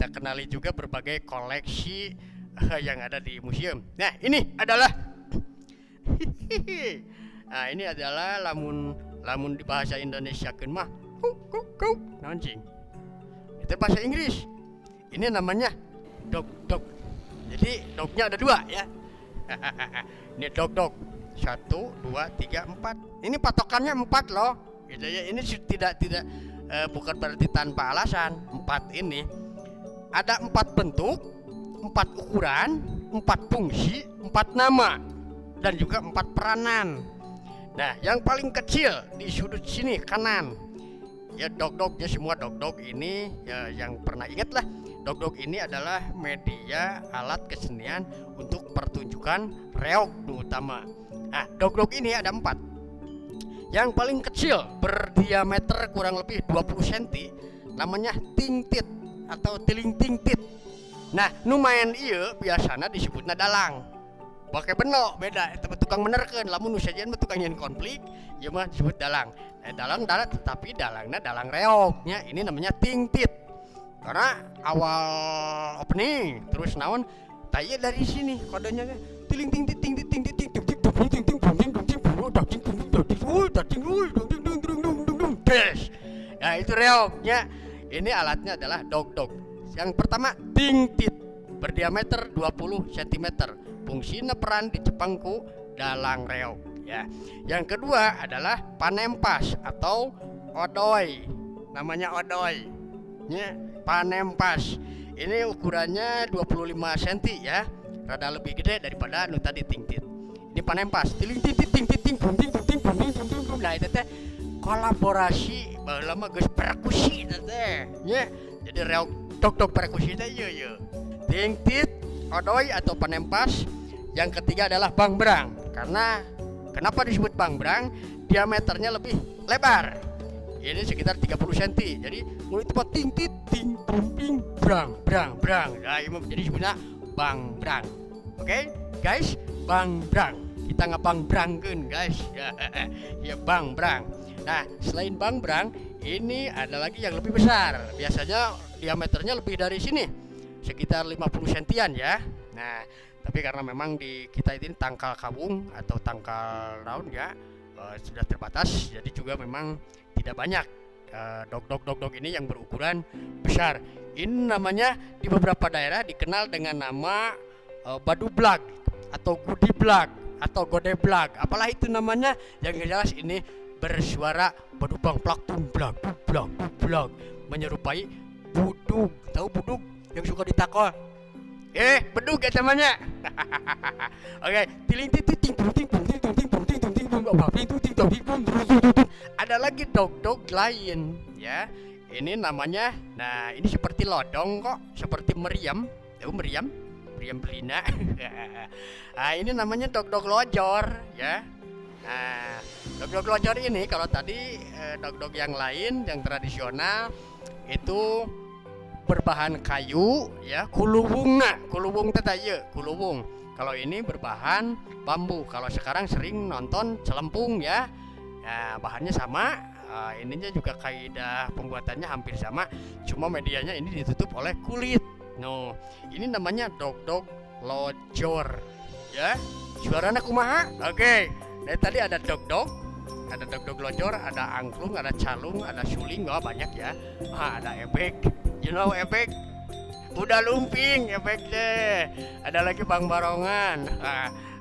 kita kenali juga berbagai koleksi yang ada di museum. Nah, ini adalah nah, ini adalah lamun di bahasa Indonesia mah anjing. Itu bahasa Inggris. Ini namanya dog. Jadi dognya ada dua ya. Ini dog. 1, 2, 3, 4. Ini patokannya 4 loh. Gitu ya. Ini tidak bukan berarti tanpa alasan. 4 ini ada 4 bentuk, 4 ukuran, 4 fungsi, 4 nama, dan juga 4 peranan. Nah, yang paling kecil di sudut sini kanan, ya dog-dognya semua dog ini ya, yang pernah ingat lah, dog ini adalah media alat kesenian untuk pertunjukan reog utama. Nah, dog ini ada 4. Yang paling kecil berdiameter kurang lebih 20 cm namanya tingtit atau tiling tingtit. Nah, lumayan iya biasanya disebutnya dalang. Pakai benok beda, tempat tukang menerken, lamun usahajan tukang nyen konflik, ya mah disebut dalang. Dalang darat, tetapi dalangnya dalang reognya ini namanya tingtit. Karena awal opening terus naon, tanya dari sini kodenya tiling tingtit tingtit tingtit tingtit nah itu reognya. Ini alatnya adalah dog. Yang pertama tingtit berdiameter 20 cm. Fungsinya peran di Jepangku dalang reog ya. Yang kedua adalah panempas atau odoy. Namanya odoy. Ya, panempas. Ini ukurannya 25 cm ya. Rada lebih gede daripada nu tadi tingtit. Ini panempas. Tiling titit ting ting bung ting bung ting bung ting bung ting. Nah, itu teh kolaborasi baheula mah geus perkusi teh. Ya. Jadi reog dog perkusi teh ieu. Tingtit, odoy atau panempas. Yang ketiga adalah bangbrang. Karena kenapa disebut bangbrang? Diameternya lebih lebar. Ini sekitar 30 cm. Jadi mulai tempat ting tit ting ping brang. Nah, ini jadi disebutnya bangbrang. Oke, guys, bangbrang. Kita ngebangbrangkeun, guys. Ya bangbrang. Nah, selain bangbrang, ini ada lagi yang lebih besar. Biasanya diameternya lebih dari sini. Sekitar 50 cm ya. Nah, tapi karena memang di kita ini tangkal kawung atau tangkal daun ya sudah terbatas, jadi juga memang tidak banyak dog ini yang berukuran besar. Ini namanya di beberapa daerah dikenal dengan nama badublag atau gudiblag atau godeblag. Apalah itu namanya, yang jelas ini bersuara badubang plak tum blag blag menyerupai buduk. Tahu buduk yang suka ditakol? Bedug ya namanya. Oke, tiling titit ting ting ting ting ting ting ting ting. Ada lagi dog lain ya. Ini namanya, nah ini seperti lodong kok, seperti meriam. Tahu meriam belina. Nah, ini namanya dog lojor ya. Nah, dog lojor ini kalau tadi dog yang lain yang tradisional itu berbahan kayu ya, kuluwung teh ya, kuluwung. Kalau ini berbahan bambu. Kalau sekarang sering nonton celempung ya. Nah, bahannya sama, ininya juga kaidah pembuatannya hampir sama, cuma medianya ini ditutup oleh kulit. No, ini namanya dog lojor ya. Suaranya kumaha? Oke. Dari tadi ada dog lojor, ada angklung, ada calung, ada suling, banyak ya. Ada ebek. You know efek udah lumping efek deh. Ada lagi bang barongan,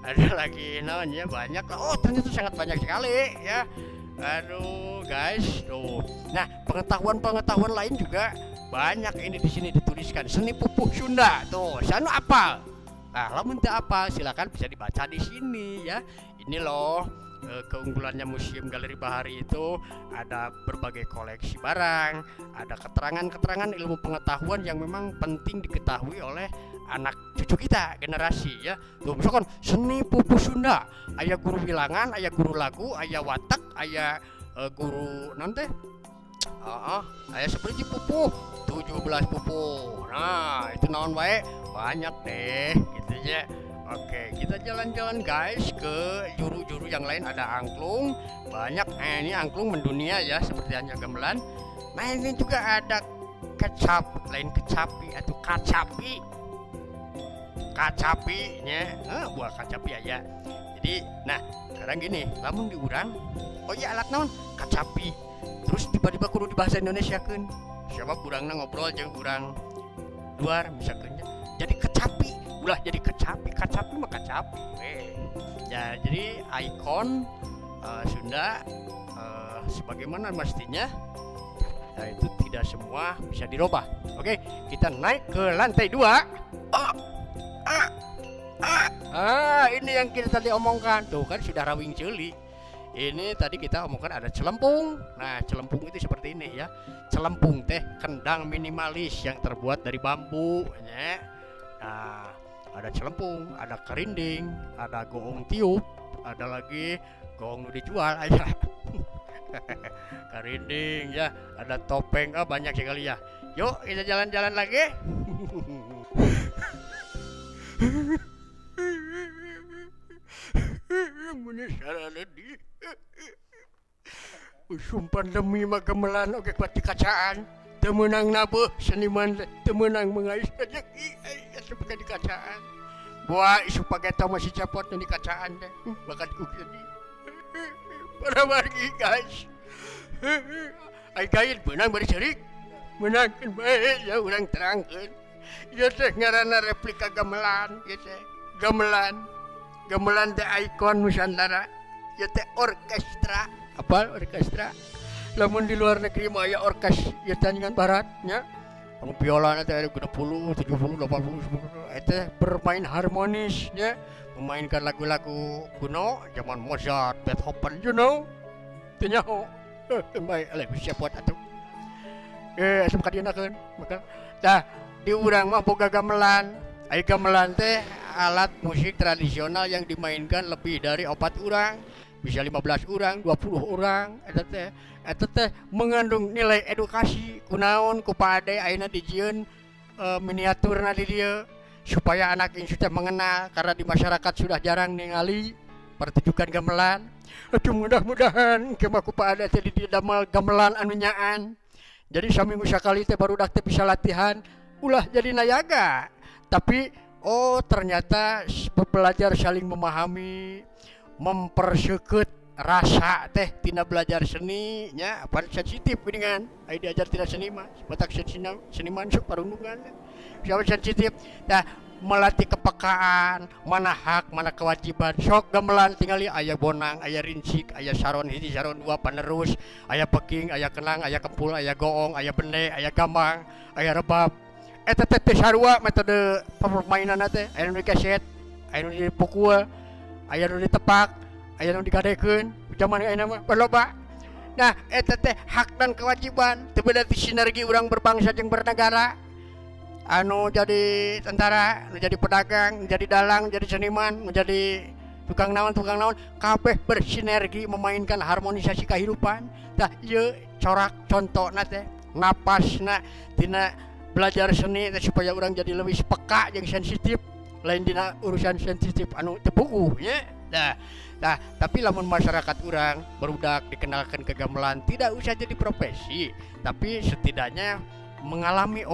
ada lagi namanya banyak. Oh, ternyata sangat banyak sekali ya. Aduh guys, tuh. Nah, pengetahuan lain juga banyak ini di sini dituliskan. Seni pupuh Sunda tuh, sana apa? Nah, lamun teu apa silakan bisa dibaca di sini ya. Ini loh keunggulannya Museum Galeri Bahari itu ada berbagai koleksi barang, ada keterangan ilmu pengetahuan yang memang penting diketahui oleh anak cucu kita generasi ya. Tuh misalkan seni pupuh Sunda, aya guru bilangan, aya guru lagu, aya watak, aya guru nanti aya seperti pupuh 17 pupuh. Nah, itu naon wae banyak deh gitu ya. Oke, kita jalan-jalan guys ke juru-juru yang lain. Ada angklung, banyak. Ini angklung mendunia ya, seperti hanya gamelan. Nah, ini juga ada kecap lain kecapi atau kacapi. Kacapinya buah kacapi aja. Jadi nah sekarang gini, lamun di urang oh iya alat naon kacapi, terus tiba-tiba kudu di bahasa Indonesia kan siapa urangna ngobrol jeung urang luar misalkan jadi kecapi ulah jadi kecapi mah kacapi ya. Jadi ikon Sunda sebagaimana mestinya nah itu tidak semua bisa dirubah. Oke, kita naik ke lantai 2. Ini yang kita tadi omongkan tuh kan sudah rawing celi. Ini tadi kita omongkan ada celempung. Nah celempung itu seperti ini ya. Celempung teh kendang minimalis yang terbuat dari bambu ya. Nah ada celempung, ada kerinding, ada goong tiup, ada lagi goong nu dijual aja. Kerinding ya, ada topeng, banyak sekali ya. Yuk kita jalan-jalan lagi. Sumpah demi mah gamelan oge kuat dikacaan. Temenang nabuh seniman temenang mengais rezeki seperti di kacaan. Buah isu pageta masih capot di kacaan deh. Bakat ku jadi. Para wargi guys. Ai gain benang bari cerik. Menangkeun bae ya urang terangkeun. Ieu teh ngaranna replika gamelan ieu teh. Gamelan teh ikon Nusantara. Ieu teh orkestra. Apa orkestra? Lamun di luar negeri mah aya orkes ieu tandingan barat nya. Anu biolana teh 60, 70, 80, 90 eta bermain harmonis nya. Memainkan lagu-lagu kuno zaman Mozart, Beethoven, you know. Teu nyaho. Bae aleh bisa buat atuh. Asam kadienakeun maka tah di urang mah boga gamelan. Ai gamelan teh alat musik tradisional yang dimainkan lebih dari 4 orang, bisa 15 orang, 20 orang. Eta teh mengandung nilai edukasi kunaon ku pade ayeuna dijieun miniaturna di dieu supaya anak ini sudah mengenal karena di masyarakat sudah jarang ningali pertunjukan gamelan. Aduh mudah-mudahan kemah ku pade teh di damel gamelan anu nyaan. Jadi saminggu sakali teh barudak teh bisa latihan ulah jadi nayaga. Tapi ternyata pelajar saling memahami, memperseukeut rasa teh tina belajar seni nya apa sensitif geuningan aya diajar tina seni mah batak seniman sok parundungan siapa sensitif tah melatih kepekaan mana hak mana kewajiban sok gamelan tingali aya bonang aya rincik aya saron hiji saron dua panerus aya peking aya kenang aya kempul aya goong aya bende aya gambang aya rebab eta teh sarua metode permainanna teh aya nu dikaset aya nu dipukul aya nu ditepak aya nu digadekeun zaman ayeuna mah loba. Nah eta teh hak dan kewajiban teu beda ti sinergi urang berbangsa jeung bernegara. Anu jadi tentara, anu jadi pedagang, jadi dalang, jadi seniman, menjadi tukang naon kabeh bersinergi memainkan harmonisasi kehidupan. Tah ieu corak contohna teh napasna tina belajar seni teh supaya urang jadi lebih peka jeung sensitif lain dina urusan sensitif anu teu puguh nya. Nah, tapi lamun masyarakat urang barudak dikenalkan ke gamelan tidak usah jadi profesi, tapi setidaknya mengalami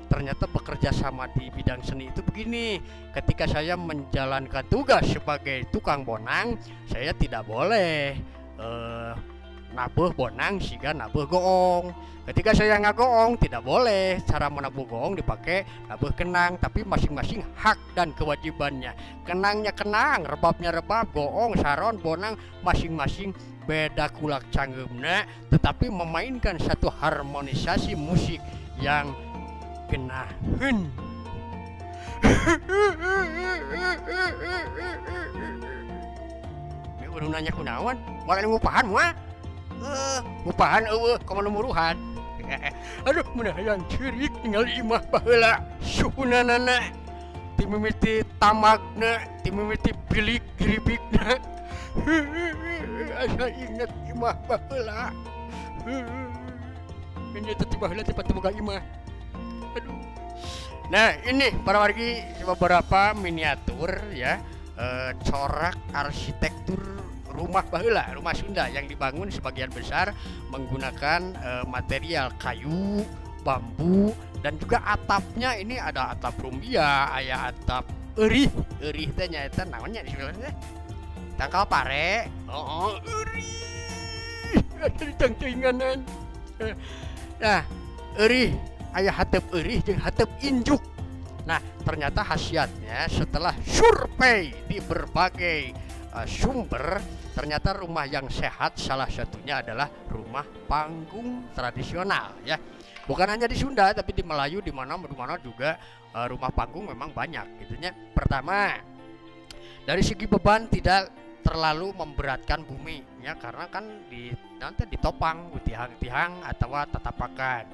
ternyata bekerja sama di bidang seni itu begini. Ketika saya menjalankan tugas sebagai tukang bonang, saya tidak boleh nabuh bonang siga nabuh goong. Ketika saya ngagoong tidak boleh cara menabuh goong dipakai nabuh kenang, tapi masing-masing hak dan kewajibannya. Kenangnya kenang, rebabnya rebab, goong, saron, bonang masing-masing beda kulak canggemna, tetapi memainkan satu harmonisasi musik yang genaheun. Ini urang nanya kunaon? Moal ngupahan moal? Ngupahan eueuh komo muruhan. Aduh menayang ceurik ningali imah baheula suhunanana ti mimiti tamagna ti mimiti bilik giribikna asa inget imah baheula ini teh baheula teh patuboga imah. Aduh. Nah ini para wargi beberapa miniatur ya corak arsitektur rumah baheula, rumah Sunda yang dibangun sebagian besar menggunakan material kayu, bambu, dan juga atapnya ini ada atap rumbia, aya atap eurih. Eurih teh nyaeta naonnya istilahna teh? Tangkal pare. Oh, eurih. Ada di cangcinganan. Nah, eurih, aya hateup eurih jeung hateup injuk. Nah, ternyata khasiatnya setelah survei di berbagai sumber, ternyata rumah yang sehat salah satunya adalah rumah panggung tradisional ya. Bukan hanya di Sunda tapi di Melayu di mana juga rumah panggung memang banyak gitu nya. Pertama, dari segi beban tidak terlalu memberatkan bumi ya, karena kan nanti ditopang tihang-tihang atau tatapakan.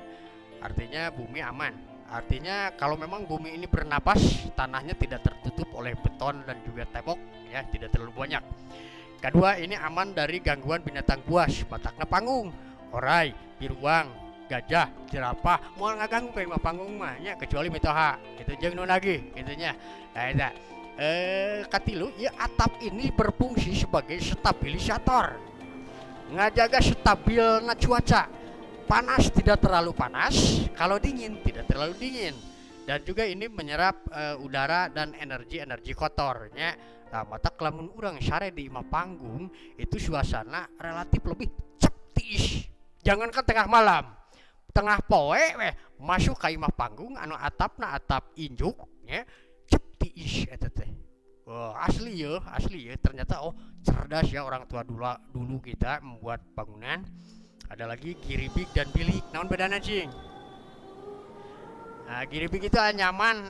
Artinya bumi aman. Artinya kalau memang bumi ini bernapas, tanahnya tidak tertutup oleh beton dan juga tembok ya, tidak terlalu banyak. Kedua, ini aman dari gangguan binatang buas, batakna panggung, orai, biruang, gajah, jerapah, moal ngaganggu kayak mah panggung mah ya, kecuali mitoha gitu jeung nu nagih gitu nya. Nah eta katilu ya, atap ini berfungsi sebagai stabilisator, ngajaga stabilna cuaca. Panas tidak terlalu panas, kalau dingin tidak terlalu dingin, dan juga ini menyerap udara dan energi kotornya. Nah, mata kelamun urang sare di imah panggung itu suasana relatif lebih ceptis. Jangankan tengah malam, tengah poe weh masuk ke imah panggung anu atapna atap injuk ya, ceptis eta teh. Oh, asli ya. Ternyata cerdas ya orang tua dulu kita membuat bangunan. Ada lagi giribik dan bilik. Naon bedana cing? Nah, giribik itu anyaman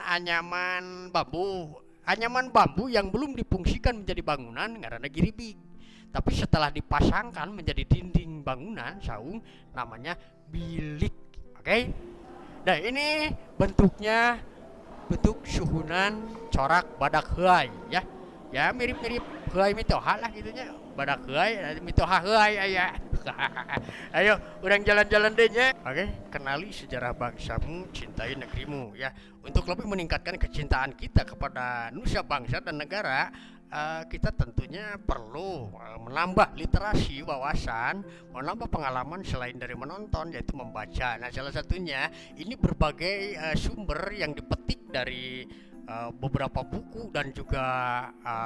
bambu. Anyaman bambu yang belum difungsikan menjadi bangunan ngaranna giribik. Tapi setelah dipasangkan menjadi dinding bangunan saung namanya bilik. Oke? Nah, ini bentuknya bentuk suhunan corak badak heai ya. Ya mirip-mirip heai mitoha lah gitunya. Badak heai, mitoha heai aya. Ayo, urang jalan-jalan deh nya. Oke, kenali sejarah bangsamu, cintai negerimu ya. Untuk lebih meningkatkan kecintaan kita kepada nusa bangsa dan negara, kita tentunya perlu menambah literasi wawasan, menambah pengalaman selain dari menonton, yaitu membaca. Nah, salah satunya ini berbagai sumber yang dipetik dari beberapa buku dan juga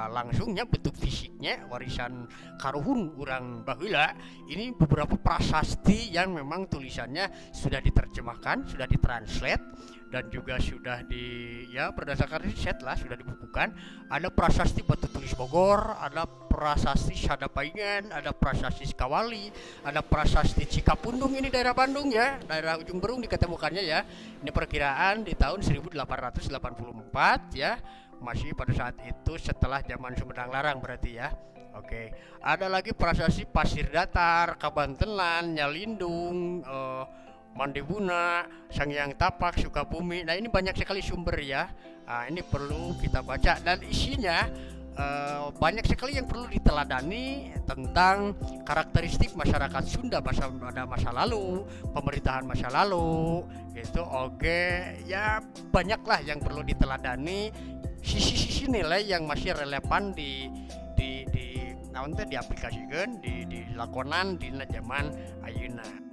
langsungnya bentuk fisiknya warisan karuhun urang baheula. Ini beberapa prasasti yang memang tulisannya sudah diterjemahkan, sudah ditranslate, dan juga sudah berdasarkan riset lah sudah dibukukan. Ada prasasti Batu Tulis Bogor, ada prasasti Sadapaingan, ada prasasti Skawali, ada prasasti Cikapundung, ini daerah Bandung ya, daerah Ujung Berung diketemukannya ya. Ini perkiraan di tahun 1884 ya, masih pada saat itu setelah zaman Sumedang Larang berarti ya. Oke, ada lagi prasasti Pasir Datar, Kabantelan, Nyalindung, Mandibuna, Sangyang Tapak, Sukabumi. Nah, ini banyak sekali sumber ya. Ini perlu kita baca dan isinya banyak sekali yang perlu diteladani tentang karakteristik masyarakat Sunda pada masa lalu, pemerintahan masa lalu gitu. Oke, ya banyaklah yang perlu diteladani, sisi-sisi nilai yang masih relevan diaplikasikan di lakonan di zaman ayeuna.